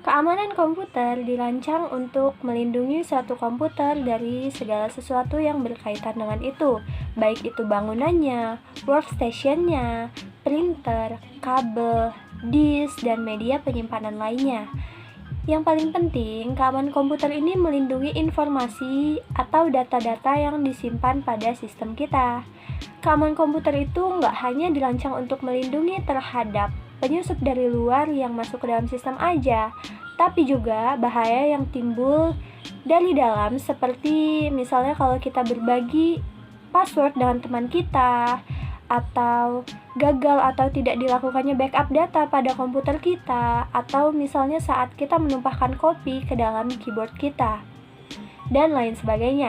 Keamanan komputer dirancang untuk melindungi suatu komputer dari segala sesuatu yang berkaitan dengan itu, baik itu bangunannya, workstation-nya, printer, kabel, disk, dan media penyimpanan lainnya. Yang paling penting, keamanan komputer ini melindungi informasi atau data-data yang disimpan pada sistem kita. Keamanan komputer itu nggak hanya dirancang untuk melindungi terhadap penyusup dari luar yang masuk ke dalam sistem aja, tapi juga bahaya yang timbul dari dalam, seperti misalnya kalau kita berbagi password dengan teman kita, atau gagal atau tidak dilakukannya backup data pada komputer kita, atau misalnya saat kita menumpahkan kopi ke dalam keyboard kita, dan lain sebagainya.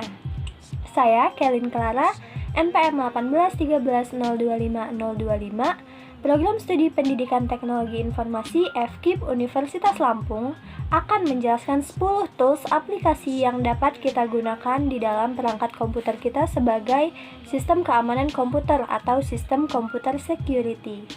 Saya, Kelin Clara, NPM 18130250025, Program Studi Pendidikan Teknologi Informasi FKIP Universitas Lampung, akan menjelaskan 10 tools aplikasi yang dapat kita gunakan di dalam perangkat komputer kita sebagai sistem keamanan komputer atau sistem komputer security.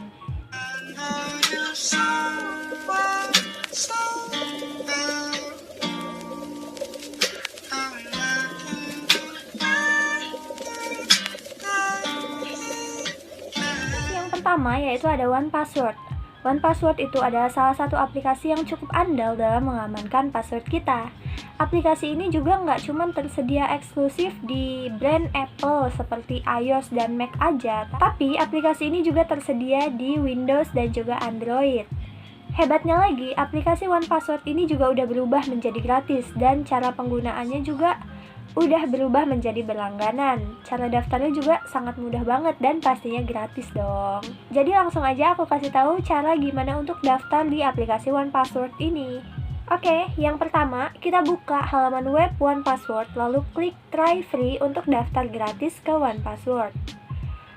Pertama yaitu ada OnePassword. OnePassword itu adalah salah satu aplikasi yang cukup andal dalam mengamankan password kita. Aplikasi ini juga nggak cuma tersedia eksklusif di brand Apple seperti iOS dan Mac aja, tapi aplikasi ini juga tersedia di Windows dan juga Android. Hebatnya lagi, aplikasi OnePassword ini juga udah berubah menjadi gratis dan cara penggunaannya juga udah berubah menjadi berlangganan. Cara daftarnya juga sangat mudah banget dan pastinya gratis dong. Jadi langsung aja aku kasih tahu cara gimana untuk daftar di aplikasi OnePassword ini. Oke, yang pertama kita buka halaman web OnePassword lalu klik try free untuk daftar gratis ke OnePassword.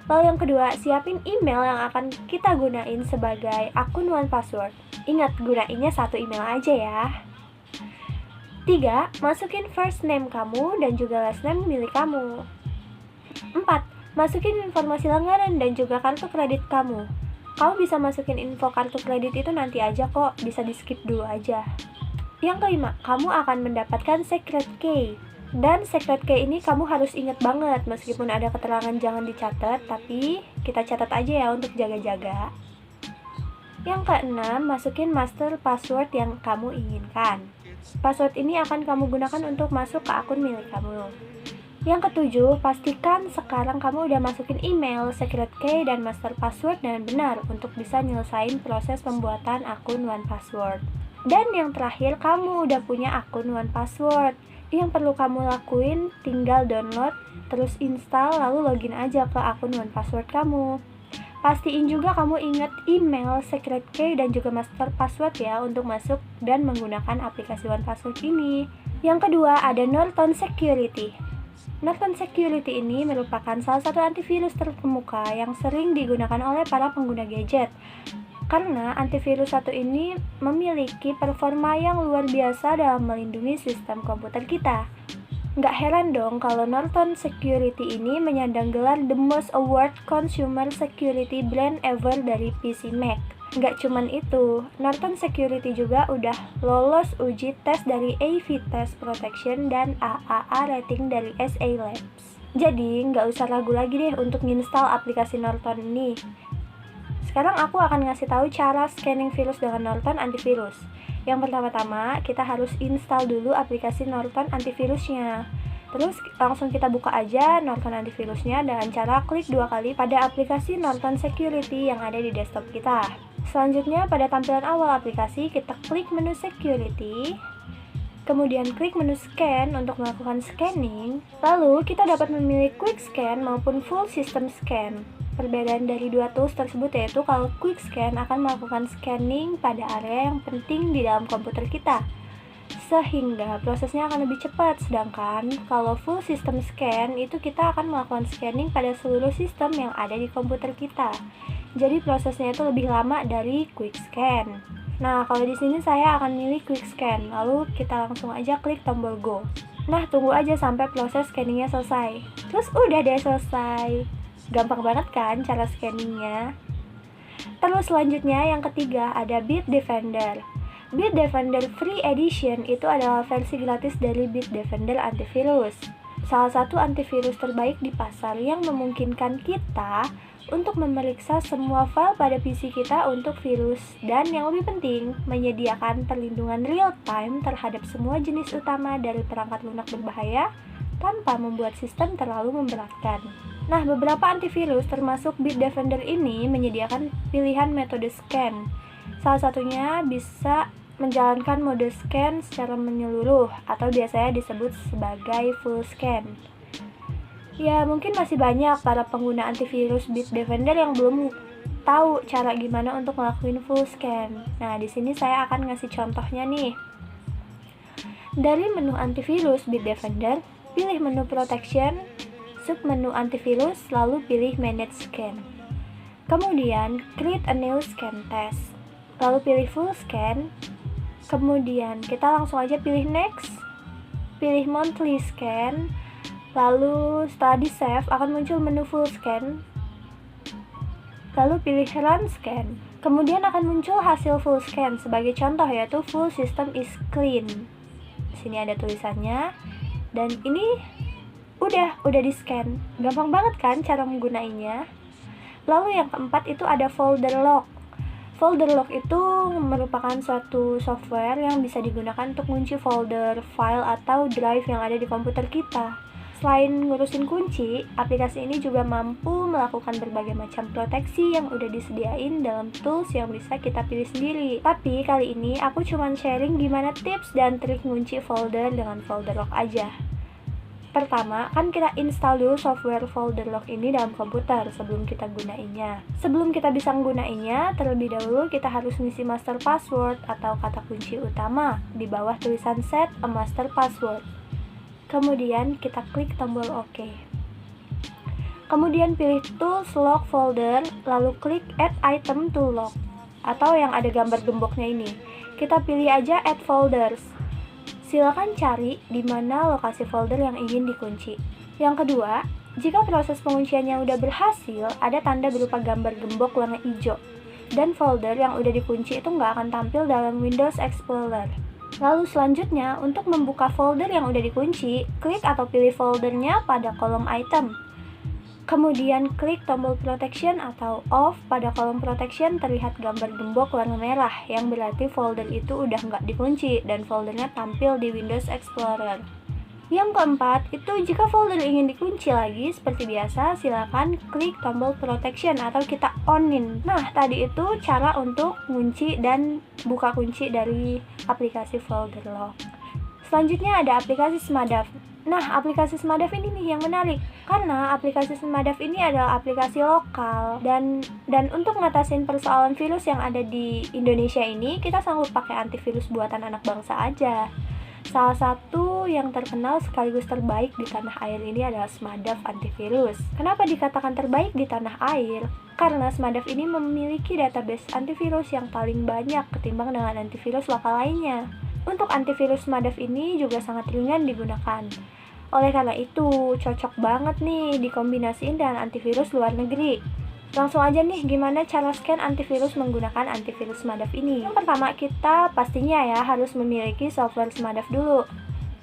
Lalu yang kedua, siapin email yang akan kita gunain sebagai akun OnePassword. Ingat, gunainnya satu email aja ya. 3. Masukin first name kamu dan juga last name milik kamu. 4. Masukin informasi langganan dan juga kartu kredit kamu. Kamu bisa masukin info kartu kredit itu nanti aja kok, bisa di skip dulu aja. Yang kelima, kamu akan mendapatkan secret key. Dan secret key ini kamu harus ingat banget, meskipun ada keterangan jangan dicatat, tapi kita catat aja ya untuk jaga-jaga. Yang keenam, masukin master password yang kamu inginkan. Password ini akan kamu gunakan untuk masuk ke akun milik kamu. Yang ketujuh, pastikan sekarang kamu udah masukin email, secret key, dan master password dengan benar untuk bisa nyelesain proses pembuatan akun OnePassword. Dan yang terakhir, kamu udah punya akun OnePassword. Yang perlu kamu lakuin tinggal download, terus install, lalu login aja ke akun OnePassword kamu. Pastiin juga kamu ingat email, secret key, dan juga master password ya untuk masuk dan menggunakan aplikasi OnePassword ini. Yang kedua ada Norton Security. Norton Security ini merupakan salah satu antivirus terkemuka yang sering digunakan oleh para pengguna gadget. Karena antivirus satu ini memiliki performa yang luar biasa dalam melindungi sistem komputer kita. Nggak heran dong kalau Norton Security ini menyandang gelar The Most Award Consumer Security Brand Ever dari PC Mac. Nggak cuman itu, Norton Security juga udah lolos uji tes dari AV Test Protection dan AAA rating dari SA Labs. Jadi nggak usah ragu lagi deh untuk nginstal aplikasi Norton ini. Sekarang aku akan ngasih tahu cara scanning virus dengan Norton Antivirus. Yang pertama-tama, kita harus install dulu aplikasi Norton Antivirusnya. Terus langsung kita buka aja Norton Antivirusnya dengan cara klik 2 kali pada aplikasi Norton Security yang ada di desktop kita. Selanjutnya, pada tampilan awal aplikasi, kita klik menu Security, kemudian klik menu Scan untuk melakukan scanning. Lalu, kita dapat memilih Quick Scan maupun Full System Scan. Perbedaan dari dua tools tersebut yaitu kalau Quick Scan akan melakukan scanning pada area yang penting di dalam komputer kita, sehingga prosesnya akan lebih cepat. Sedangkan kalau Full System Scan itu kita akan melakukan scanning pada seluruh sistem yang ada di komputer kita. Jadi prosesnya itu lebih lama dari Quick Scan. Nah, kalau di sini saya akan milih Quick Scan, lalu kita langsung aja klik tombol Go. Nah, tunggu aja sampai proses scanningnya selesai. Terus udah deh selesai. Gampang banget kan cara scanningnya. Terus selanjutnya yang ketiga ada Bitdefender. Bitdefender Free Edition itu adalah versi gratis dari Bitdefender antivirus. Salah satu antivirus terbaik di pasar yang memungkinkan kita untuk memeriksa semua file pada PC kita untuk virus, dan yang lebih penting, menyediakan perlindungan real time terhadap semua jenis utama dari perangkat lunak berbahaya tanpa membuat sistem terlalu memberatkan. Nah, beberapa antivirus termasuk Bitdefender ini menyediakan pilihan metode scan. Salah satunya bisa menjalankan mode scan secara menyeluruh atau biasanya disebut sebagai full scan. Ya, mungkin masih banyak para pengguna antivirus Bitdefender yang belum tahu cara gimana untuk ngelakuin full scan. Nah, di sini saya akan ngasih contohnya nih. Dari menu antivirus Bitdefender, pilih menu protection, submenu antivirus, lalu pilih manage scan. Kemudian, create a new scan test. Lalu pilih full scan. Kemudian, kita langsung aja pilih next. Pilih monthly scan. Lalu setelah di save akan muncul menu full scan. Lalu pilih run scan. Kemudian akan muncul hasil full scan. Sebagai contoh yaitu full system is clean. Di sini ada tulisannya. Dan ini udah di scan. Gampang banget kan cara menggunainya. Lalu yang keempat itu ada folder lock. Folder lock itu merupakan suatu software yang bisa digunakan untuk mengunci folder, file, atau drive yang ada di komputer kita. Selain ngurusin kunci, aplikasi ini juga mampu melakukan berbagai macam proteksi yang udah disediain dalam tools yang bisa kita pilih sendiri. Tapi kali ini aku cuma sharing gimana tips dan trik ngunci folder dengan folder lock aja. Pertama, kan kita install dulu software folder lock ini dalam komputer sebelum kita gunainnya. Sebelum kita bisa menggunainya, terlebih dahulu kita harus ngisi master password atau kata kunci utama di bawah tulisan set a master password. Kemudian kita klik tombol OK. Kemudian pilih Tools Lock Folder, lalu klik Add Item to Lock, atau yang ada gambar gemboknya ini. Kita pilih aja Add Folders. Silakan cari di mana lokasi folder yang ingin dikunci. Yang kedua, jika proses pengunciannya udah berhasil, ada tanda berupa gambar gembok warna hijau, dan folder yang udah dikunci itu nggak akan tampil dalam Windows Explorer. Lalu selanjutnya, untuk membuka folder yang udah dikunci, klik atau pilih foldernya pada kolom item. Kemudian klik tombol protection atau off. Pada kolom protection terlihat gambar gembok warna merah, yang berarti folder itu udah nggak dikunci dan foldernya tampil di Windows Explorer. Yang keempat, itu jika folder ingin dikunci lagi, seperti biasa, silakan klik tombol protection atau kita onin. Nah, tadi itu cara untuk kunci dan buka kunci dari aplikasi folder lock. Selanjutnya ada aplikasi Smadaf. Nah, aplikasi Smadaf ini nih yang menarik, karena aplikasi Smadaf ini adalah aplikasi lokal dan untuk ngatasin persoalan virus yang ada di Indonesia ini, kita sanggup pakai antivirus buatan anak bangsa aja. Salah satu yang terkenal sekaligus terbaik di tanah air ini adalah Smadaf antivirus. Kenapa dikatakan terbaik di tanah air? Karena Smadaf ini memiliki database antivirus yang paling banyak ketimbang dengan antivirus lokal lainnya. Untuk antivirus Smadaf ini juga sangat ringan digunakan. Oleh karena itu, cocok banget nih dikombinasiin dengan antivirus luar negeri. Langsung aja nih gimana cara scan antivirus menggunakan antivirus Smadaf ini. Yang pertama, kita pastinya ya harus memiliki software Smadaf dulu.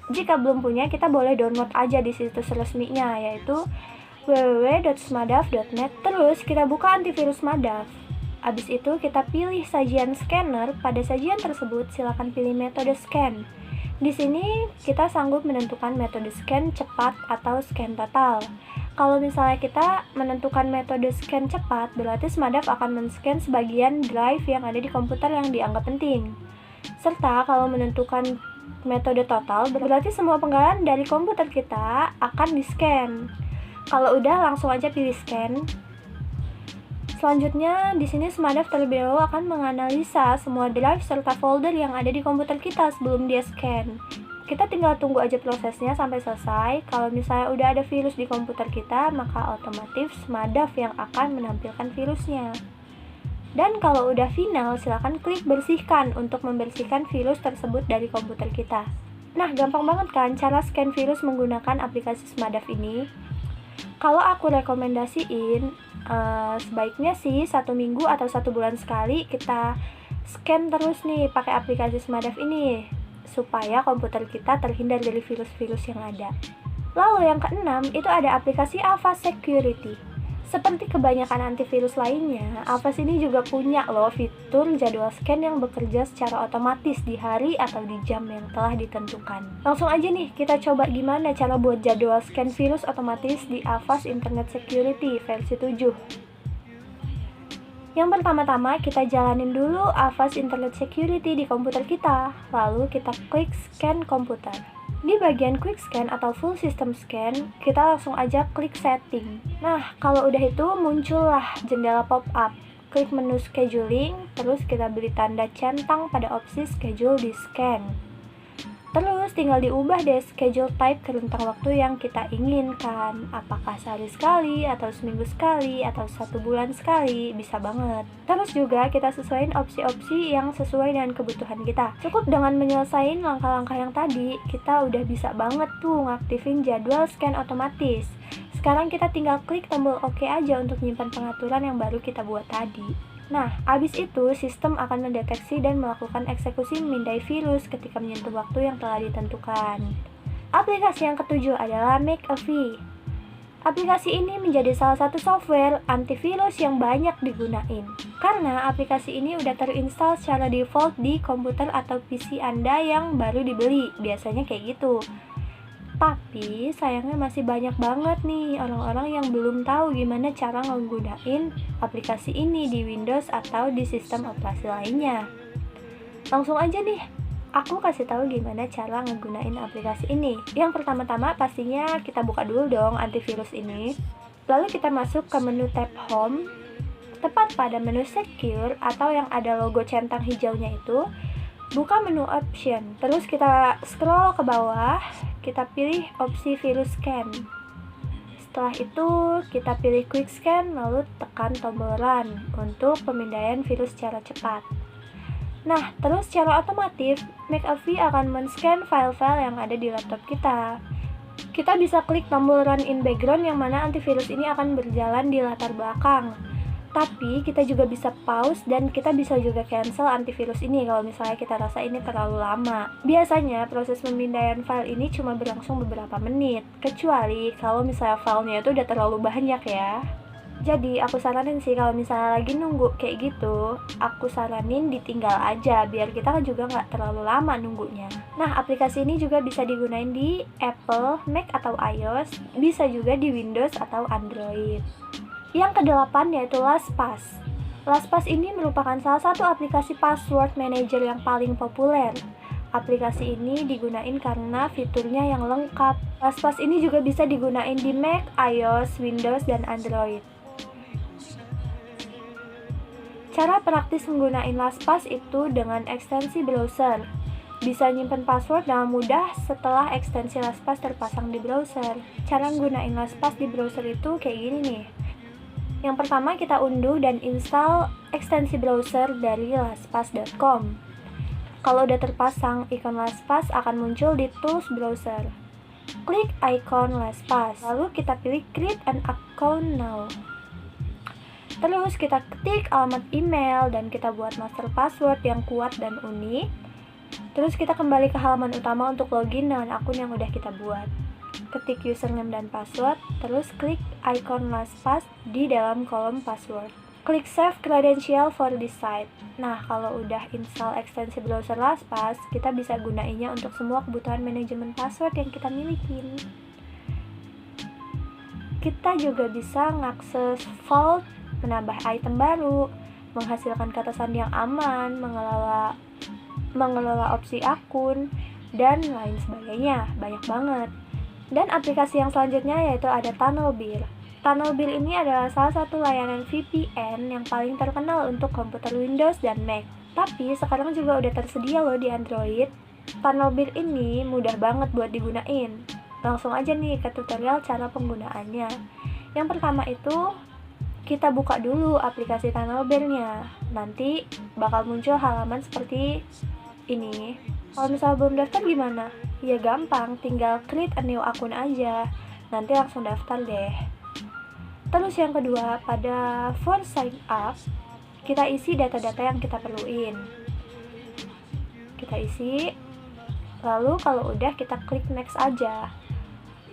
Jika belum punya, kita boleh download aja di situs resminya, yaitu www.smadaf.net. Terus kita buka antivirus Smadaf. Habis itu kita pilih sajian scanner. Pada sajian tersebut silakan pilih metode scan. Di sini kita sanggup menentukan metode scan cepat atau scan total. Kalau misalnya kita menentukan metode scan cepat, berarti Smadaf akan men-scan sebagian drive yang ada di komputer yang dianggap penting. Serta kalau menentukan metode total, berarti semua penggalan dari komputer kita akan di-scan. Kalau udah, langsung aja pilih scan. Selanjutnya, di sini Smadaf terlebih dahulu akan menganalisa semua drive serta folder yang ada di komputer kita sebelum dia scan. Kita tinggal tunggu aja prosesnya sampai selesai. Kalau misalnya udah ada virus di komputer kita, maka otomatis Smadaf yang akan menampilkan virusnya. Dan kalau udah final, silakan klik bersihkan untuk membersihkan virus tersebut dari komputer kita. Nah, gampang banget kan cara scan virus menggunakan aplikasi Smadaf ini? Kalau aku rekomendasiin, sebaiknya sih 1 minggu atau 1 bulan sekali kita Scan terus nih pakai aplikasi SmartDev ini supaya komputer kita terhindar dari virus-virus yang ada. Lalu yang keenam itu ada aplikasi Avast Security. Seperti kebanyakan antivirus lainnya, Avast ini juga punya loh fitur jadwal scan yang bekerja secara otomatis di hari atau di jam yang telah ditentukan. Langsung aja nih kita coba gimana cara buat jadwal scan virus otomatis di Avast Internet Security versi 7. Yang pertama-tama kita jalanin dulu Avast Internet Security di komputer kita, lalu kita klik scan komputer. Di bagian quick scan atau full system scan, kita langsung aja klik setting. Nah, kalau udah itu muncullah jendela pop-up. Klik menu scheduling, terus kita beri tanda centang pada opsi schedule di scan. Terus tinggal diubah deh schedule type ke rentang waktu yang kita inginkan. Apakah sehari sekali, atau seminggu sekali, atau 1 bulan sekali, bisa banget. Terus juga kita sesuaiin opsi-opsi yang sesuai dengan kebutuhan kita. Cukup dengan menyelesaikan langkah-langkah yang tadi, kita udah bisa banget tuh ngaktifin jadwal scan otomatis. Sekarang kita tinggal klik tombol OK aja untuk nyimpan pengaturan yang baru kita buat tadi. Nah, abis itu sistem akan mendeteksi dan melakukan eksekusi memindai virus ketika menyentuh waktu yang telah ditentukan. Aplikasi yang ketujuh adalah McAfee. Aplikasi ini menjadi salah satu software antivirus yang banyak digunain. Karena aplikasi ini udah terinstall secara default di komputer atau PC Anda yang baru dibeli. Biasanya kayak gitu. Tapi sayangnya masih banyak banget nih orang-orang yang belum tahu gimana cara menggunain aplikasi ini di Windows atau di sistem operasi lainnya. Langsung aja nih, aku kasih tahu gimana cara ngegunain aplikasi ini. Yang pertama-tama pastinya kita buka dulu dong antivirus ini. Lalu kita masuk ke menu tab Home, tepat pada menu Secure atau yang ada logo centang hijaunya itu. Buka menu option, terus kita scroll ke bawah, kita pilih opsi virus scan. Setelah itu kita pilih quick scan, lalu tekan tombol run untuk pemindaian virus secara cepat. Nah, terus secara otomatis McAfee akan men-scan file-file yang ada di laptop kita. Kita bisa klik tombol run in background yang mana antivirus ini akan berjalan di latar belakang. Tapi kita juga bisa pause dan kita bisa juga cancel antivirus ini kalau misalnya kita rasa ini terlalu lama. Biasanya proses pemindaian file ini cuma berlangsung beberapa menit, kecuali kalau misalnya filenya itu udah terlalu banyak ya. Jadi aku saranin sih kalau misalnya lagi nunggu kayak gitu, aku saranin ditinggal aja biar kita kan juga nggak terlalu lama nunggunya. Nah, aplikasi ini juga bisa digunain di Apple, Mac atau iOS, bisa juga di Windows atau Android. Yang kedelapan yaitu LastPass. LastPass ini merupakan salah satu aplikasi password manager yang paling populer. Aplikasi ini digunain karena fiturnya yang lengkap. LastPass ini juga bisa digunain di Mac, iOS, Windows, dan Android. Cara praktis menggunain LastPass itu dengan ekstensi browser. Bisa nyimpen password dengan mudah setelah ekstensi LastPass terpasang di browser. Cara menggunain LastPass di browser itu kayak gini nih. Yang pertama kita unduh dan install ekstensi browser dari lastpass.com. Kalau udah terpasang, ikon LastPass akan muncul di tools browser. Klik icon LastPass, lalu kita pilih create an account now. Terus kita ketik alamat email dan kita buat master password yang kuat dan unik. Terus kita kembali ke halaman utama untuk login dengan akun yang udah kita buat. Ketik username dan password, terus klik icon LastPass di dalam kolom password. Klik save credential for this site. Nah, kalau udah install ekstensi browser LastPass, kita bisa gunainnya untuk semua kebutuhan manajemen password yang kita milikin. Kita juga bisa ngakses vault, menambah item baru, menghasilkan kata sandi yang aman, mengelola opsi akun, dan lain sebagainya. Banyak banget. Dan aplikasi yang selanjutnya yaitu ada Tunnelbear. Tunnelbear ini adalah salah satu layanan VPN yang paling terkenal untuk komputer Windows dan Mac. Tapi sekarang juga udah tersedia loh di Android. Tunnelbear ini mudah banget buat digunain. Langsung aja nih ke tutorial cara penggunaannya. Yang pertama itu kita buka dulu aplikasi Tunnelbear-nya. Nanti bakal muncul halaman seperti ini. Kalau misalnya belum daftar gimana? Ya gampang, tinggal create a new akun aja. Nanti langsung daftar deh. Terus yang kedua, pada for sign up, kita isi data-data yang kita perluin. Kita isi, lalu kalau udah kita klik next aja.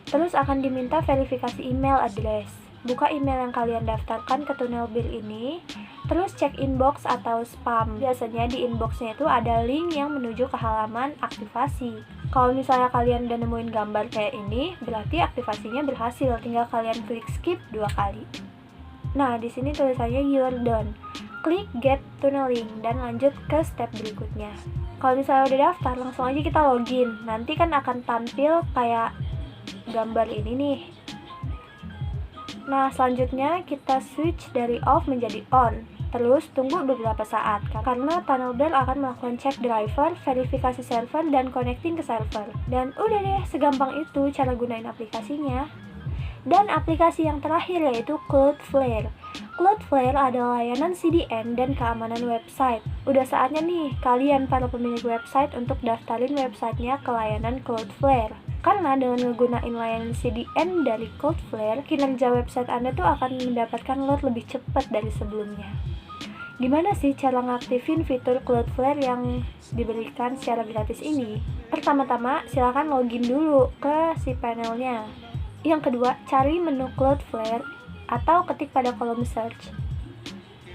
Terus akan diminta verifikasi email address. Buka email yang kalian daftarkan ke tunnel bill ini, terus cek inbox atau spam. Biasanya di inboxnya itu ada link yang menuju ke halaman aktivasi. Kalau misalnya kalian udah nemuin gambar kayak ini, berarti aktivasinya berhasil. Tinggal kalian klik skip 2 kali. Nah, di sini tulisannya you're done. Klik get tunneling dan lanjut ke step berikutnya. Kalau misalnya udah daftar, langsung aja kita login. Nanti kan akan tampil kayak gambar ini nih. Nah, selanjutnya kita switch dari off menjadi on. Terus tunggu beberapa saat, karena TunnelBear akan melakukan cek driver, verifikasi server, dan connecting ke server. Dan udah deh, segampang itu cara gunain aplikasinya. Dan aplikasi yang terakhir yaitu Cloudflare. Cloudflare adalah layanan CDN dan keamanan website. Udah saatnya nih, kalian para pemilik website untuk daftarin websitenya ke layanan Cloudflare. Karena dengan menggunakan layanan CDN dari Cloudflare, kinerja website Anda tuh akan mendapatkan load lebih cepat dari sebelumnya. Gimana sih cara ngaktifin fitur Cloudflare yang diberikan secara gratis ini? Pertama-tama, silakan login dulu ke si panelnya. Yang kedua, cari menu Cloudflare atau ketik pada kolom search.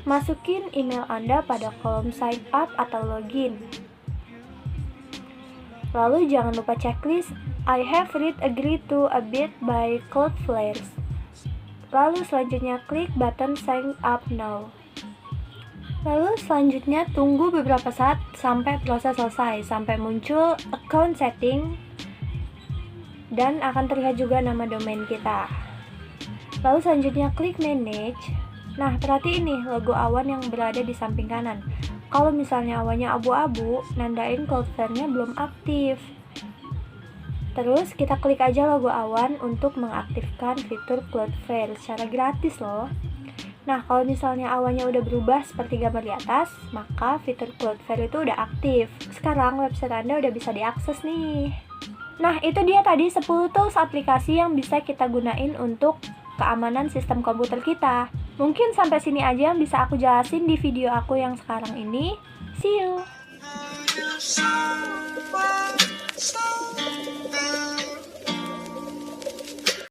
Masukin email Anda pada kolom sign up atau login. Lalu jangan lupa checklist I have read agree to a bit by Cloudflare. Lalu selanjutnya klik button sign up now. Lalu selanjutnya tunggu beberapa saat sampai proses selesai, sampai muncul account setting dan akan terlihat juga nama domain kita. Lalu selanjutnya klik manage. Nah, perhatiin nih logo awan yang berada di samping kanan. Kalau misalnya awannya abu-abu, nandain Cloudflare-nya belum aktif. Terus kita klik aja logo awan untuk mengaktifkan fitur Cloudflare secara gratis loh. Nah, kalau misalnya awannya udah berubah seperti gambar di atas, maka fitur Cloudflare itu udah aktif. Sekarang website Anda udah bisa diakses nih. Nah, itu dia tadi 10 tools aplikasi yang bisa kita gunain untuk keamanan sistem komputer kita. Mungkin sampai sini aja yang bisa aku jelasin di video aku yang sekarang ini. See you!